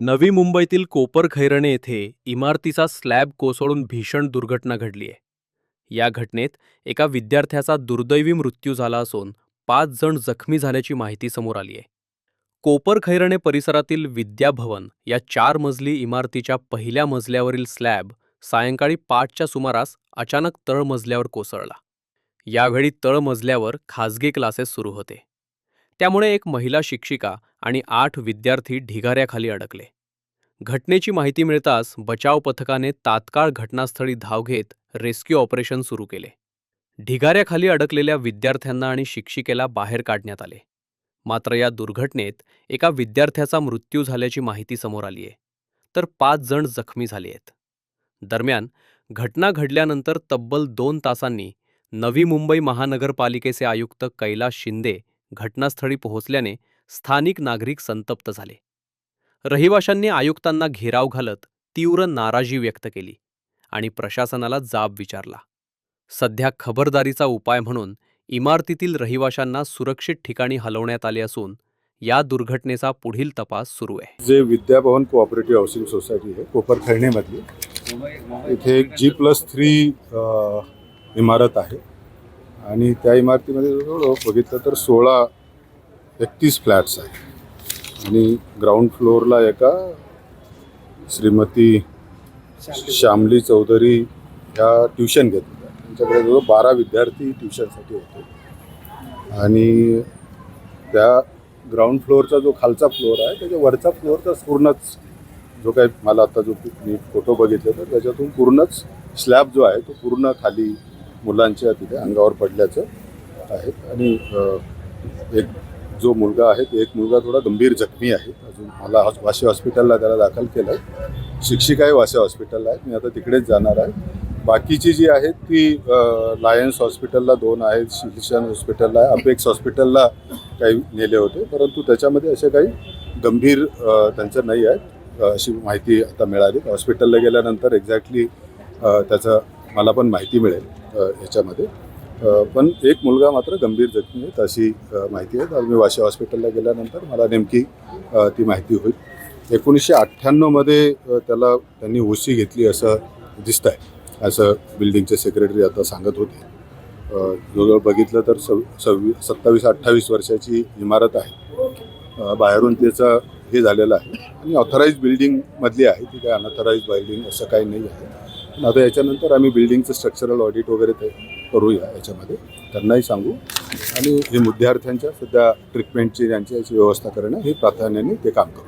नवी मुंबईतील कोपरखैरणे येथे इमारतीचा स्लॅब कोसळून भीषण दुर्घटना घडली आहे. या घटनेत एका विद्यार्थ्याचा दुर्दैवी मृत्यू झाला असून 5 जण जखमी झाल्याची माहिती समोर आली आहे. कोपरखैरणे परिसरातील विद्याभवन या 4 मजली इमारतीच्या पहिल्या मजल्यावरील स्लॅब सायंकाळी 5च्या सुमारास अचानक तळमजल्यावर कोसळला. यावेळी तळमजल्यावर खासगी क्लासेस सुरू होते. त्यामुळे एक महिला शिक्षिका आणि 8 विद्यार्थी ढिगाऱ्याखाली अडकले. घटनेची माहिती मिळताच बचाव पथकाने तात्काळ घटनास्थळी धाव घेत रेस्क्यू ऑपरेशन सुरू केले. ढिगाऱ्याखाली अडकलेल्या विद्यार्थ्यांना आणि शिक्षिकेला बाहेर काढण्यात आले. मात्र या दुर्घटनेत एका विद्यार्थ्याचा मृत्यू झाल्याची माहिती समोर आली आहे, तर 5 जण जखमी झाले आहेत. दरम्यान घटना घडल्यानंतर तब्बल 2 तासांनी नवी मुंबई महानगरपालिकेचे आयुक्त कैलास शिंदे घटनास्थळी पोहोचल्याने स्थानिक नागरिक संतप्त झाले. रहिवाशांनी आयुक्तांना घेराव घालत तीव्र नाराजी व्यक्त केली आणि प्रशासनाला जाब विचारला. सध्या खबरदारीचा उपाय म्हणून इमारतीतील रहिवाशांना सुरक्षित ठिकाणी हलवण्यात आले असून या दुर्घटनेचा पुढील तपास सुरू आहे. जे विद्याभवन कोऑपरेटिव्ह हाऊसिंग सोसायटी आहे कोपरखैरणेमधली, इथे एक G+3 इमारत आहे आणि त्या इमारतीमध्ये जवळ बघितलं तर 31 फ्लॅट्स आहेत आणि ग्राउंड फ्लोअरला एका श्रीमती श्यामली चौधरी ह्या ट्युशन घेत होत्या. त्यांच्याकडे जवळ 12 विद्यार्थी ट्युशनसाठी होते आणि त्या ग्राउंड फ्लोअरचा जो खालचा फ्लोअर आहे त्याच्या वरचा फ्लोअर तर पूर्णच जो काही मला आता जो मी फोटो बघितले तर त्याच्यातून पूर्णच स्लॅब जो आहे तो पूर्ण खाली मुलांच्या तिथे अंगावर पडल्याचं आहे आणि एक जो मुलगा आहे तो एक मुलगा थोडा गंभीर जखमी आहे. अजून मला वाशी हॉस्पिटलला त्याला दाखल केलं आहे. शिक्षिका आहे वाशी हॉस्पिटलला आहे, मी आता तिकडेच जाणार आहे. बाकीची जी आहेत ती लायन्स हॉस्पिटलला 2 आहेत, शिक्षण हॉस्पिटलला आहे, अपेक्स हॉस्पिटलला काही नेले होते, परंतु त्याच्यामध्ये असे काही गंभीर त्यांचं नाही आहेत अशी माहिती आता मिळाली. हॉस्पिटलला गेल्यानंतर एक्झॅक्टली त्याचं मला पण माहिती मिळेल याच्यामध्ये. पण एक मुलगा मात्र गंभीर जखमी आहे अशी माहिती आहे. मी वाशी हॉस्पिटलला गेल्यानंतर मला नेमकी ती माहिती होईल. 1998मध्ये त्यांनी OC घेतली असं दिसतं आहे, असं बिल्डिंगचे सेक्रेटरी आता सांगत होते. जवळजवळ बघितलं तर 27-28 वर्षाची इमारत आहे. बाहेरून त्याचं हे झालेलं आहे आणि ऑथराईज बिल्डिंगमधली आहे ती, काही अनऑथराईज बिल्डिंग असं काही नाही आहे. पण आता याच्यानंतर आम्ही बिल्डिंगचं स्ट्रक्चरल ऑडिट वगैरे ते करूया, याच्यामध्ये त्यांनाही सांगू आणि हे विद्यार्थ्यांच्या सध्या ट्रीटमेंटची यांची याची व्यवस्था करणं हे प्राधान्याने ते काम करू.